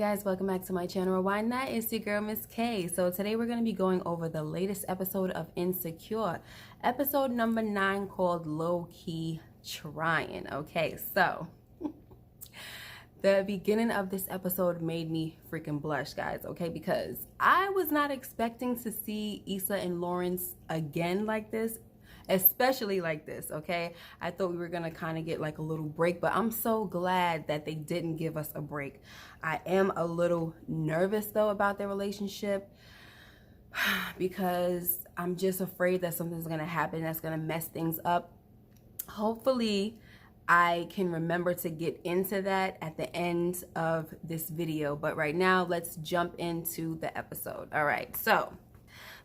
guys, welcome back to my channel. Why not? It's your girl Miss K. So today we're going to be going over the latest episode of Insecure, episode number 9, called Low Key Trying. Okay, so the beginning of this episode made me freaking blush, guys, okay, because I was not expecting to see Issa and Lawrence again like this, especially like this, okay? I thought we were gonna kind of get like a little break, but I'm so glad that they didn't give us a break. I am a little nervous though about their relationship because I'm just afraid that something's gonna happen that's gonna mess things up. Hopefully I can remember to get into that at the end of this video, but right now let's jump into the episode. All right, so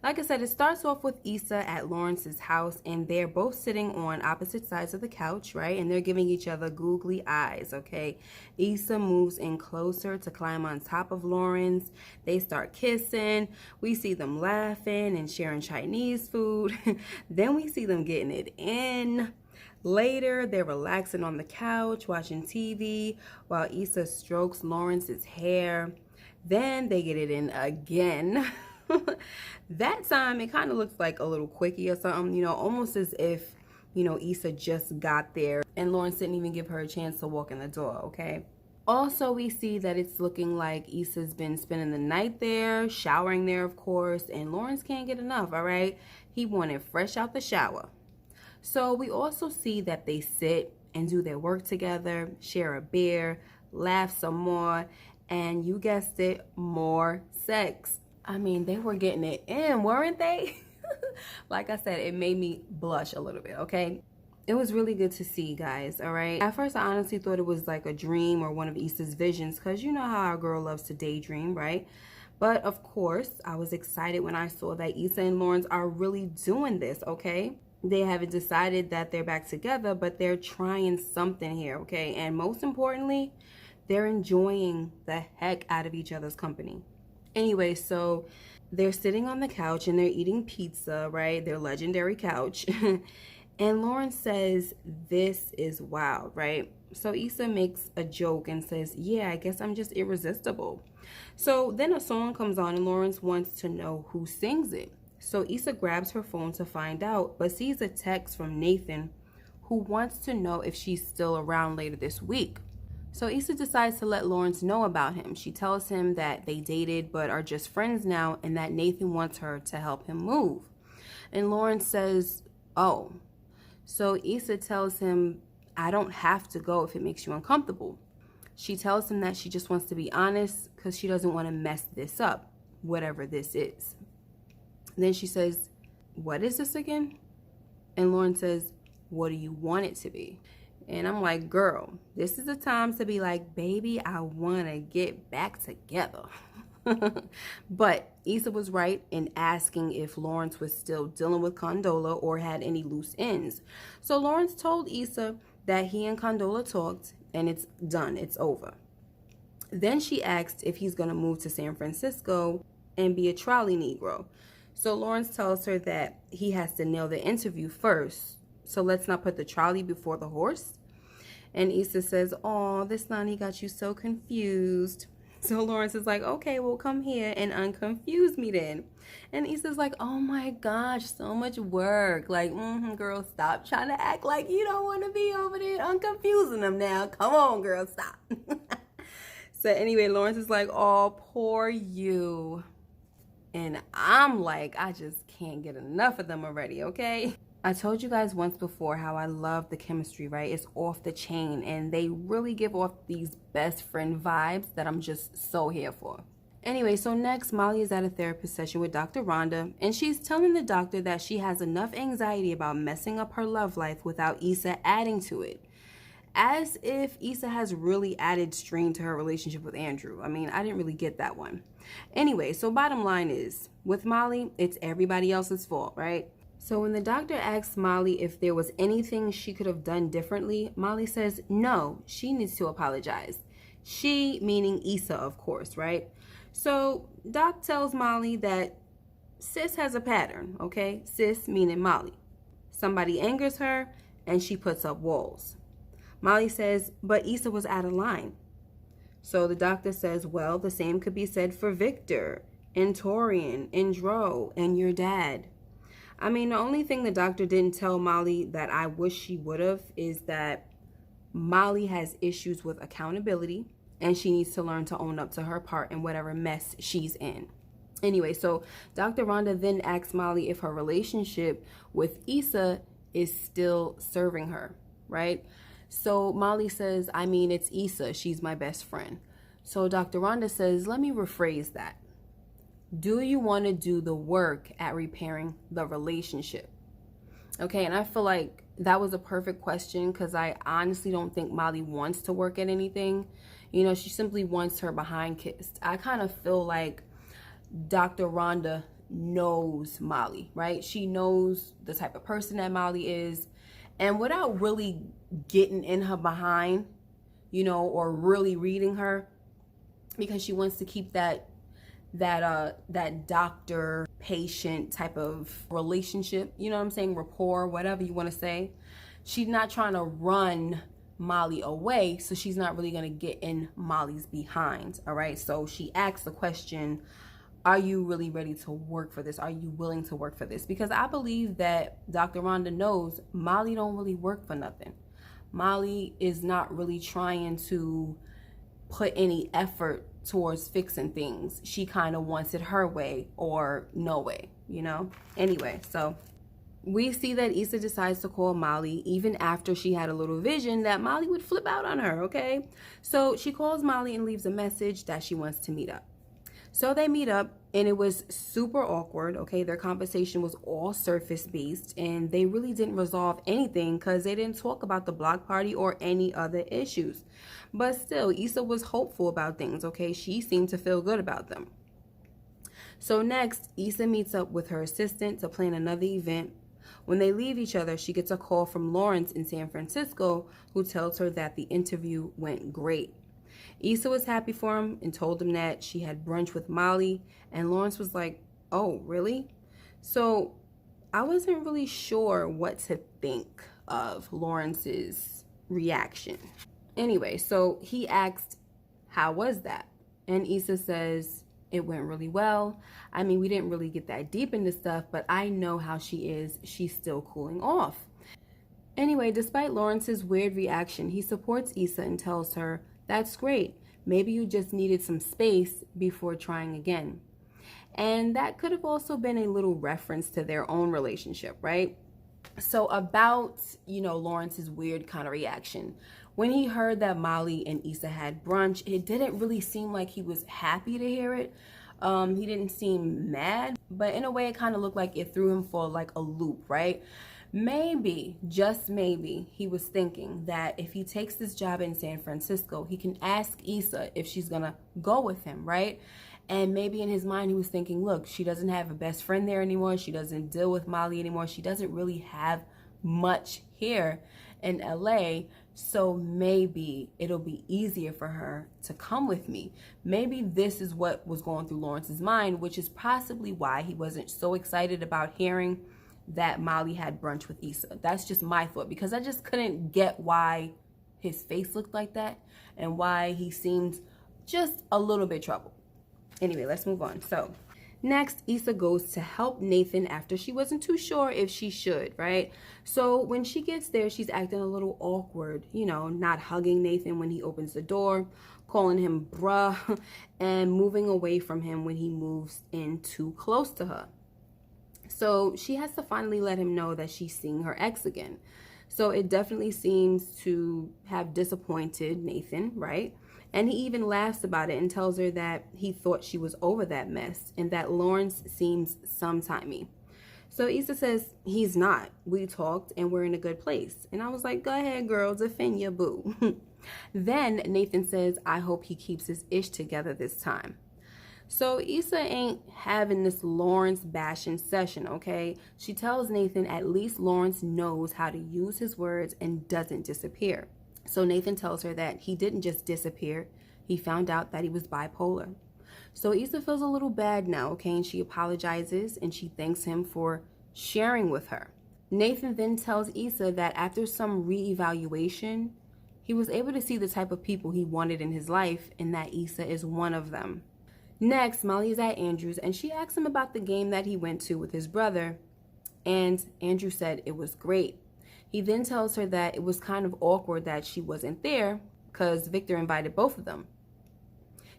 like I said, it starts off with Issa at Lawrence's house, and they're both sitting on opposite sides of the couch, right? And they're giving each other googly eyes, okay? Issa moves in closer to climb on top of Lawrence. They start kissing. We see them laughing and sharing Chinese food. Then we see them getting it in. Later, they're relaxing on the couch, watching TV, while Issa strokes Lawrence's hair. Then they get it in again. That time it kind of looks like a little quickie or something, you know, almost as if, you know, Issa just got there and Lawrence didn't even give her a chance to walk in the door, okay? Also, we see that it's looking like Issa's been spending the night there, showering there, of course, and Lawrence can't get enough, all right? He wanted fresh out the shower. So we also see that they sit and do their work together, share a beer, laugh some more, and you guessed it, more sex. I mean, they were getting it in, weren't they? Like I said, it made me blush a little bit, okay? It was really good to see, guys, all right? At first, I honestly thought it was like a dream or one of Issa's visions, because you know how our girl loves to daydream, right? But of course, I was excited when I saw that Issa and Lawrence are really doing this, okay? They haven't decided that they're back together, but they're trying something here, okay? And most importantly, they're enjoying the heck out of each other's company. Anyway, so they're sitting on the couch and they're eating pizza, right? Their legendary couch. And Lawrence says, "This is wild," right? So Issa makes a joke and says, "Yeah, I guess I'm just irresistible." So then a song comes on and Lawrence wants to know who sings it. So Issa grabs her phone to find out, but sees a text from Nathan who wants to know if she's still around later this week. So Issa decides to let Lawrence know about him. She tells him that they dated but are just friends now and that Nathan wants her to help him move. And Lawrence says, "Oh." So Issa tells him, "I don't have to go if it makes you uncomfortable." She tells him that she just wants to be honest because she doesn't want to mess this up, whatever this is. Then she says, "What is this again?" And Lawrence says, "What do you want it to be?" And I'm like, girl, this is the time to be like, baby, I want to get back together. But Issa was right in asking if Lawrence was still dealing with Condola or had any loose ends. So Lawrence told Issa that he and Condola talked and it's done, it's over. Then she asked if he's going to move to San Francisco and be a trolley Negro. So Lawrence tells her that he has to nail the interview first. So let's not put the trolley before the horse. And Issa says, "Oh, this Nani got you so confused." So Lawrence is like, "Okay, well, come here and unconfuse me then." And Issa's like, "Oh my gosh, so much work. Like, girl, stop trying to act like you don't want to be over there unconfusing them now. Come on, girl, stop." So anyway, Lawrence is like, "Oh, poor you." And I'm like, I just can't get enough of them already, okay? I told you guys once before how I love the chemistry, right? It's off the chain, and they really give off these best friend vibes that I'm just so here for. Anyway, so next, Molly is at a therapist session with Dr. Rhonda, and she's telling the doctor that she has enough anxiety about messing up her love life without Issa adding to it. As if Issa has really added strain to her relationship with Andrew. I mean, I didn't really get that one. Anyway, so bottom line is, with Molly, it's everybody else's fault, right? So when the doctor asks Molly if there was anything she could have done differently, Molly says no, she needs to apologize. She meaning Issa, of course, right? So Doc tells Molly that sis has a pattern, okay? Sis meaning Molly. Somebody angers her and she puts up walls. Molly says, but Issa was out of line. So the doctor says, well, the same could be said for Victor, and Torian, and Dro, and your dad. I mean, the only thing the doctor didn't tell Molly that I wish she would have is that Molly has issues with accountability and she needs to learn to own up to her part in whatever mess she's in. Anyway, so Dr. Rhonda then asks Molly if her relationship with Issa is still serving her, right? So Molly says, I mean, it's Issa. She's my best friend. So Dr. Rhonda says, let me rephrase that. Do you want to do the work at repairing the relationship? Okay, and I feel like that was a perfect question because I honestly don't think Molly wants to work at anything. You know, she simply wants her behind kissed. I kind of feel like Dr. Rhonda knows Molly, right? She knows the type of person that Molly is. And without really getting in her behind, you know, or really reading her, because she wants to keep that doctor patient type of relationship, you know what I'm saying, rapport, whatever you want to say. She's not trying to run Molly away, so she's not really going to get in Molly's behind. All right, so she asks the question, are you really ready to work for this? Are you willing to work for this? Because I believe that Dr. Rhonda knows Molly don't really work for nothing. Molly is not really trying to put any effort towards fixing things. She kind of wants it her way or no way, you know? Anyway, so we see that Issa decides to call Molly even after she had a little vision that Molly would flip out on her, okay? So she calls Molly and leaves a message that she wants to meet up. So they meet up and it was super awkward, okay? Their conversation was all surface based and they really didn't resolve anything because they didn't talk about the block party or any other issues. But still, Issa was hopeful about things, okay? She seemed to feel good about them. So next, Issa meets up with her assistant to plan another event. When they leave each other, she gets a call from Lawrence in San Francisco who tells her that the interview went great. Issa was happy for him and told him that she had brunch with Molly, and Lawrence was like, oh, really? So I wasn't really sure what to think of Lawrence's reaction. Anyway, so he asked, how was that? And Issa says, it went really well. I mean, we didn't really get that deep into stuff, but I know how she is. She's still cooling off. Anyway, despite Lawrence's weird reaction, he supports Issa and tells her, that's great. Maybe you just needed some space before trying again. And that could have also been a little reference to their own relationship, right? So about, you know, Lawrence's weird kind of reaction. When he heard that Molly and Issa had brunch, it didn't really seem like he was happy to hear it. He didn't seem mad, but in a way it kind of looked like it threw him for like a loop, right? Maybe, just maybe, he was thinking that if he takes this job in San Francisco, he can ask Issa if she's gonna go with him, right? And maybe in his mind he was thinking, look, she doesn't have a best friend there anymore. She doesn't deal with Molly anymore. She doesn't really have much here in LA. So maybe it'll be easier for her to come with me. Maybe this is what was going through Lawrence's mind, which is possibly why he wasn't so excited about hearing that Molly had brunch with Issa. That's just my thought, because I just couldn't get why his face looked like that and why he seemed just a little bit troubled. Anyway, let's move on. So next, Issa goes to help Nathan after she wasn't too sure if she should, right? So when she gets there, she's acting a little awkward, you know, not hugging Nathan when he opens the door, calling him bruh, and moving away from him when he moves in too close to her. So she has to finally let him know that she's seeing her ex again. So it definitely seems to have disappointed Nathan, right? And he even laughs about it and tells her that he thought she was over that mess and that Lawrence seems sometimey. So Issa says, he's not. We talked and we're in a good place. And I was like, go ahead, girl, defend your boo. Then Nathan says, I hope he keeps his ish together this time. So Issa ain't having this Lawrence bashing session, okay? She tells Nathan at least Lawrence knows how to use his words and doesn't disappear. So Nathan tells her that he didn't just disappear. He found out that he was bipolar. So Issa feels a little bad now, okay? And she apologizes and she thanks him for sharing with her. Nathan then tells Issa that after some reevaluation, He was able to see the type of people he wanted in his life, and that Issa is one of them. Next, Molly is at Andrew's, and she asks him about the game that he went to with his brother, and Andrew said it was great. He then tells her that it was kind of awkward that she wasn't there because Victor invited both of them.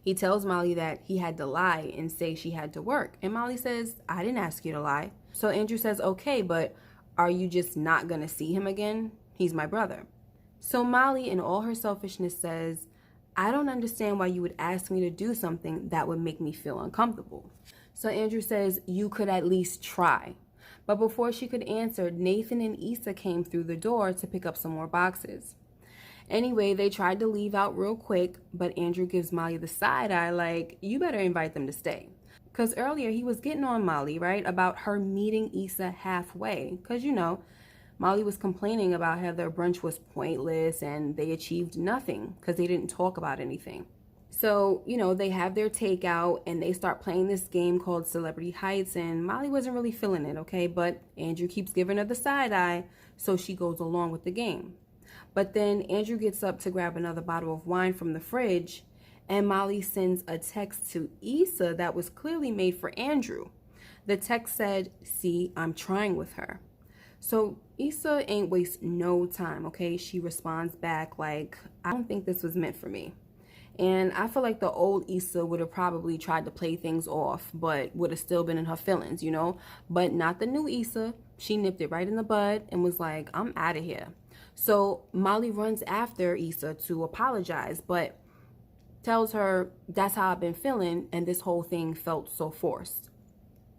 He tells Molly that he had to lie and say she had to work, and Molly says, I didn't ask you to lie. So Andrew says, okay, but are you just not gonna see him again? He's my brother. So Molly, in all her selfishness, says, I don't understand why you would ask me to do something that would make me feel uncomfortable. So Andrew says, you could at least try. But before she could answer, Nathan and Issa came through the door to pick up some more boxes. Anyway, they tried to leave out real quick, but Andrew gives Molly the side eye like, you better invite them to stay. Because earlier he was getting on Molly, right, about her meeting Issa halfway. Because, you know, Molly was complaining about how their brunch was pointless and they achieved nothing because they didn't talk about anything. So, you know, they have their takeout and they start playing this game called Celebrity Heights, and Molly wasn't really feeling it, okay? But Andrew keeps giving her the side eye, so she goes along with the game. But then Andrew gets up to grab another bottle of wine from the fridge, and Molly sends a text to Issa that was clearly made for Andrew. The text said, see, I'm trying with her. So Issa ain't waste no time, okay? She responds back like, I don't think this was meant for me. And I feel like the old Issa would have probably tried to play things off, but would have still been in her feelings, you know? But not the new Issa. She nipped it right in the bud and was like, I'm out of here. So Molly runs after Issa to apologize, but tells her that's how I've been feeling and this whole thing felt so forced.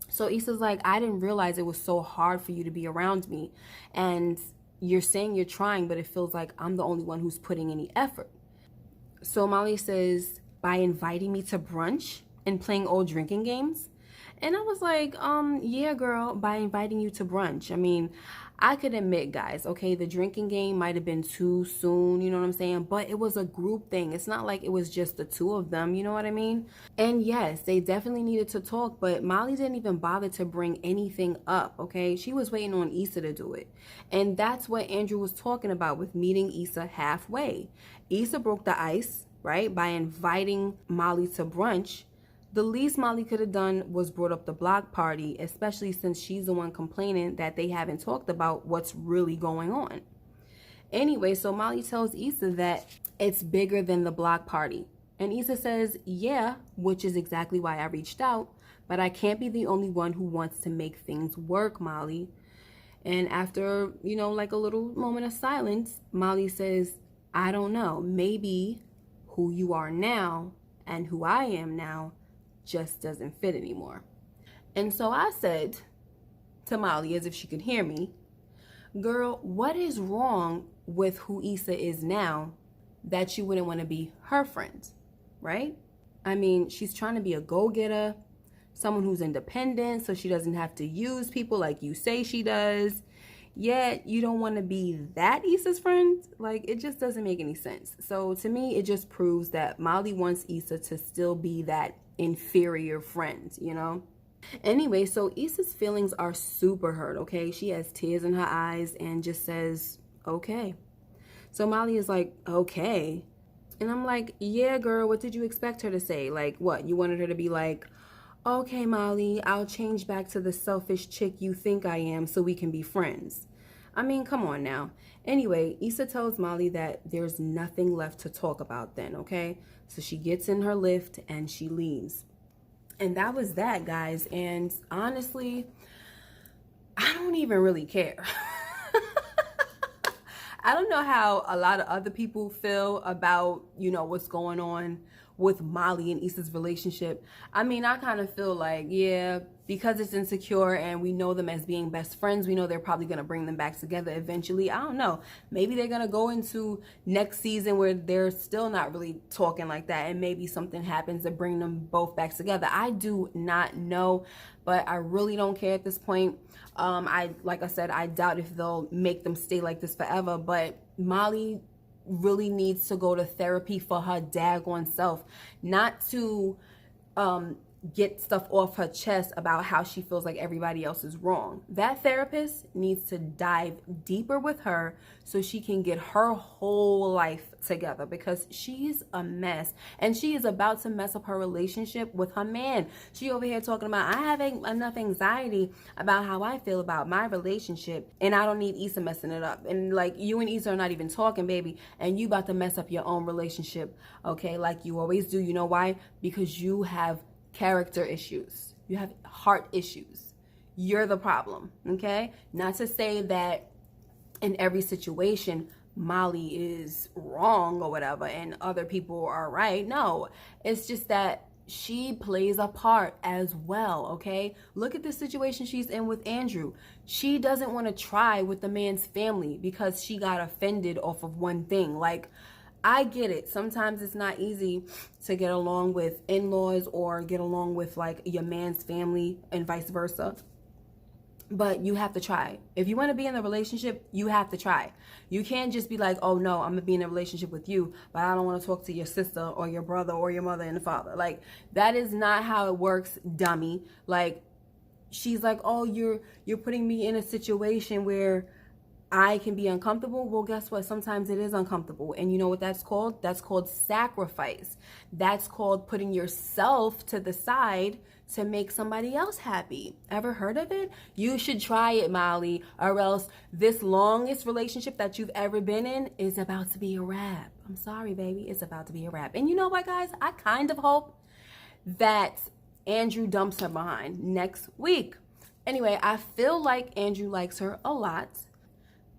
So Issa's like, I didn't realize it was so hard for you to be around me. And you're saying you're trying, but it feels like I'm the only one who's putting any effort. So Molly says, by inviting me to brunch and playing old drinking games? And I was like, yeah, girl, by inviting you to brunch. I mean, I could admit, guys, okay, the drinking game might have been too soon, you know what I'm saying? But it was a group thing. It's not like it was just the two of them, you know what I mean? And yes, they definitely needed to talk, but Molly didn't even bother to bring anything up, okay? She was waiting on Issa to do it. And that's what Andrew was talking about with meeting Issa halfway. Issa broke the ice, right, by inviting Molly to brunch. The least Molly could have done was brought up the block party, especially since she's the one complaining that they haven't talked about what's really going on. Anyway, so Molly tells Issa that it's bigger than the block party. And Issa says, yeah, which is exactly why I reached out, but I can't be the only one who wants to make things work, Molly. And after, you know, like a little moment of silence, Molly says, I don't know, maybe who you are now and who I am now just doesn't fit anymore. And so I said to Molly, as if she could hear me, girl, what is wrong with who Issa is now that you wouldn't want to be her friend, right? I mean, she's trying to be a go-getter, someone who's independent so she doesn't have to use people like you say she does. Yet you don't want to be that Issa's friend? Like, it just doesn't make any sense. So to me, it just proves that Molly wants Issa to still be that inferior friend, you know? Anyway, so Issa's feelings are super hurt, okay? She has tears in her eyes and just says, okay. So Molly is like, okay. And I'm like, yeah, girl, what did you expect her to say? Like, what? You wanted her to be like, okay, Molly, I'll change back to the selfish chick you think I am so we can be friends. I mean, come on now. Anyway, Issa tells Molly that there's nothing left to talk about then, okay? So she gets in her Lyft and she leaves. And that was that, guys. And honestly, I don't even really care. I don't know how a lot of other people feel about, you know, what's going on with Molly and Issa's relationship. I mean, I kind of feel like, yeah, because it's insecure and we know them as being best friends, we know they're probably going to bring them back together eventually. I don't know. Maybe they're going to go into next season where they're still not really talking like that, and maybe something happens to bring them both back together. I do not know, but I really don't care at this point. Like I said, I doubt if they'll make them stay like this forever, but Molly really needs to go to therapy for her daggone self, not to get stuff off her chest about how she feels like everybody else is wrong. That therapist needs to dive deeper with her so she can get her whole life together, because she's a mess and she is about to mess up her relationship with her man. She over here talking about, I have enough anxiety about how I feel about my relationship and I don't need Issa messing it up. And like, you and Issa are not even talking, baby, and you about to mess up your own relationship, okay, like you always do. You know why? Because you have character issues. You have heart issues. You're the problem, okay? Not to say that in every situation Molly is wrong or whatever and other people are right. No, it's just that she plays a part as well, okay? Look at the situation she's in with Andrew. She doesn't want to try with the man's family because she got offended off of one thing. Like, I get it. Sometimes it's not easy to get along with in-laws or get along with like your man's family and vice versa. But you have to try. If you want to be in a relationship, you have to try. You can't just be like, oh no, I'm going to be in a relationship with you, but I don't want to talk to your sister or your brother or your mother and the father. Like, that is not how it works, dummy. Like, she's like, oh, you're putting me in a situation where I can be uncomfortable. Well, guess what? Sometimes it is uncomfortable. And you know what that's called? That's called sacrifice. That's called putting yourself to the side to make somebody else happy. Ever heard of it? You should try it, Molly, or else this longest relationship that you've ever been in is about to be a wrap. I'm sorry, baby. It's about to be a wrap. And you know what, guys? I kind of hope that Andrew dumps her behind next week. Anyway, I feel like Andrew likes her a lot,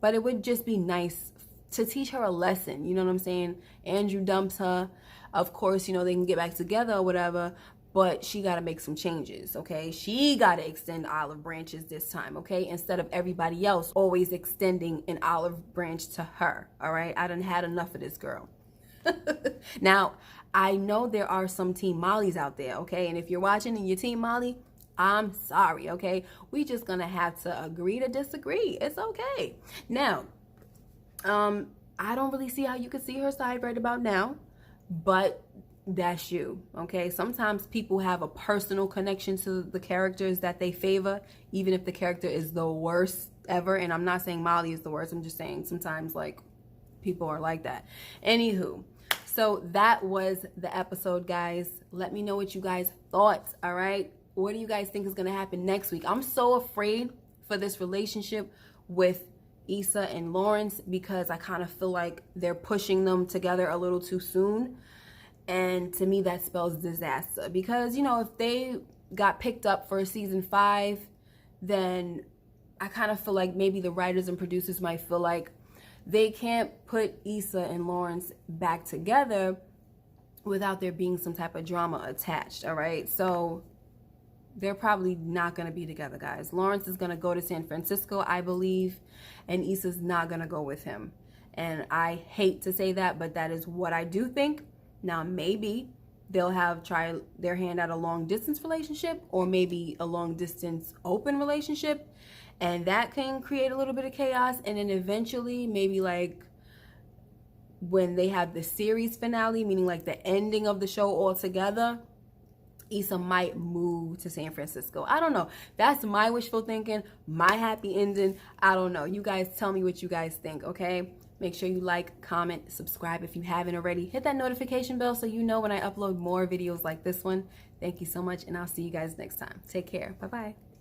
but it would just be nice to teach her a lesson. You know what I'm saying? Andrew dumps her. Of course, you know, they can get back together or whatever, but she got to make some changes, okay? She got to extend olive branches this time, okay? Instead of everybody else always extending an olive branch to her, all right? I done had enough of this girl. Now, I know there are some Team Mollys out there, okay? And if you're watching and you're Team Molly, I'm sorry, okay? We just gonna have to agree to disagree. It's okay. Now, I don't really see how you can see her side right about now, but that's you, okay? Sometimes people have a personal connection to the characters that they favor, even if the character is the worst ever. And I'm not saying Molly is the worst. I'm just saying sometimes, like, people are like that. Anywho, so that was the episode, guys. Let me know what you guys thought, all right? What do you guys think is going to happen next week? I'm so afraid for this relationship with Issa and Lawrence because I kind of feel like they're pushing them together a little too soon. And to me, that spells disaster. Because, you know, if they got picked up for season 5, then I kind of feel like maybe the writers and producers might feel like they can't put Issa and Lawrence back together without there being some type of drama attached, all right? So they're probably not going to be together, guys. Lawrence is going to go to San Francisco, I believe, and Issa's not going to go with him. And I hate to say that, but that is what I do think. Now, maybe they'll try their hand at a long-distance relationship or maybe a long-distance open relationship, and that can create a little bit of chaos. And then eventually, maybe like when they have the series finale, meaning like the ending of the show altogether, Issa might move to San Francisco. I don't know. That's my wishful thinking, my happy ending. I don't know. You guys tell me what you guys think, okay? Make sure you like, comment, subscribe if you haven't already. Hit that notification bell so you know when I upload more videos like this one. Thank you so much, and I'll see you guys next time. Take care. Bye-bye.